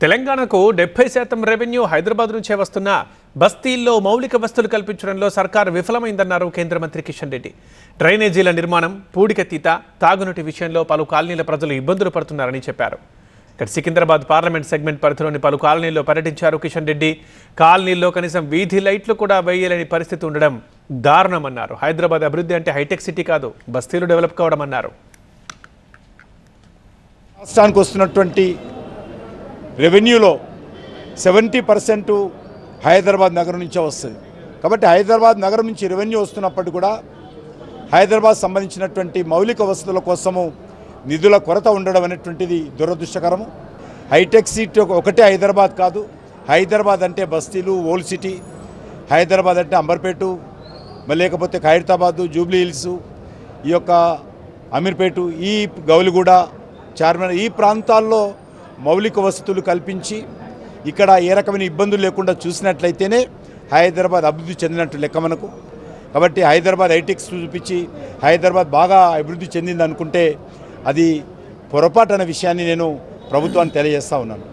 తెలంగాణకు 70% రెవెన్యూ హైదరాబాద్ నుంచే వస్తున్న బస్తీల్లో మౌలిక వసతులు కల్పించడంలో సర్కారు విఫలమైందన్నారు కేంద్ర మంత్రి కిషన్ రెడ్డి. డ్రైనేజీల నిర్మాణం, పూడికతీత, తాగునీటి విషయంలో పలు కాలనీల ప్రజలు ఇబ్బందులు పడుతున్నారని చెప్పారు. సికింద్రాబాద్ పార్లమెంట్ సెగ్మెంట్ పరిధిలోని పలు కాలనీల్లో పర్యటించారు కిషన్ రెడ్డి. కాలనీల్లో కనీసం వీధి లైట్లు కూడా వేయలేని పరిస్థితి ఉండడం దారుణమన్నారు. హైదరాబాద్ అభివృద్ధి అంటే హైటెక్ సిటీ కాదు, బస్తీలు డెవలప్ కావడం అన్నారు. రాష్ట్రానికి వస్తున్నటువంటి రెవెన్యూలో 70% హైదరాబాద్ నగరం నుంచే వస్తుంది. కాబట్టి హైదరాబాద్ నగరం నుంచి రెవెన్యూ వస్తున్నప్పటికీ కూడా హైదరాబాద్ సంబంధించినటువంటి మౌలిక వసతుల కోసము నిధుల కొరత ఉండడం అనేటువంటిది దురదృష్టకరము. హైటెక్ సిటీ ఒకటే హైదరాబాద్ కాదు. హైదరాబాద్ అంటే బస్తీలు, ఓల్డ్ సిటీ. హైదరాబాద్ అంటే అంబర్పేట, లేకపోతే ఖైరతాబాదు, జూబ్లీ హిల్స్, ఈ యొక్క అమీర్పేట, ఈ గౌలిగూడ, చార్మినార్, ఈ ప్రాంతాల్లో మౌలిక వసతులు కల్పించి ఇక్కడ ఏ రకమైన ఇబ్బందులు లేకుండా చూసినట్లయితేనే హైదరాబాద్ అభివృద్ధి చెందినట్టు లెక్క మనకు. కాబట్టి హైదరాబాద్ హైటెక్స్ చూపించి హైదరాబాద్ బాగా అభివృద్ధి చెందింది అనుకుంటే అది పొరపాటు అనే విషయాన్ని నేను ప్రభుత్వాన్ని తెలియజేస్తూ ఉన్నాను.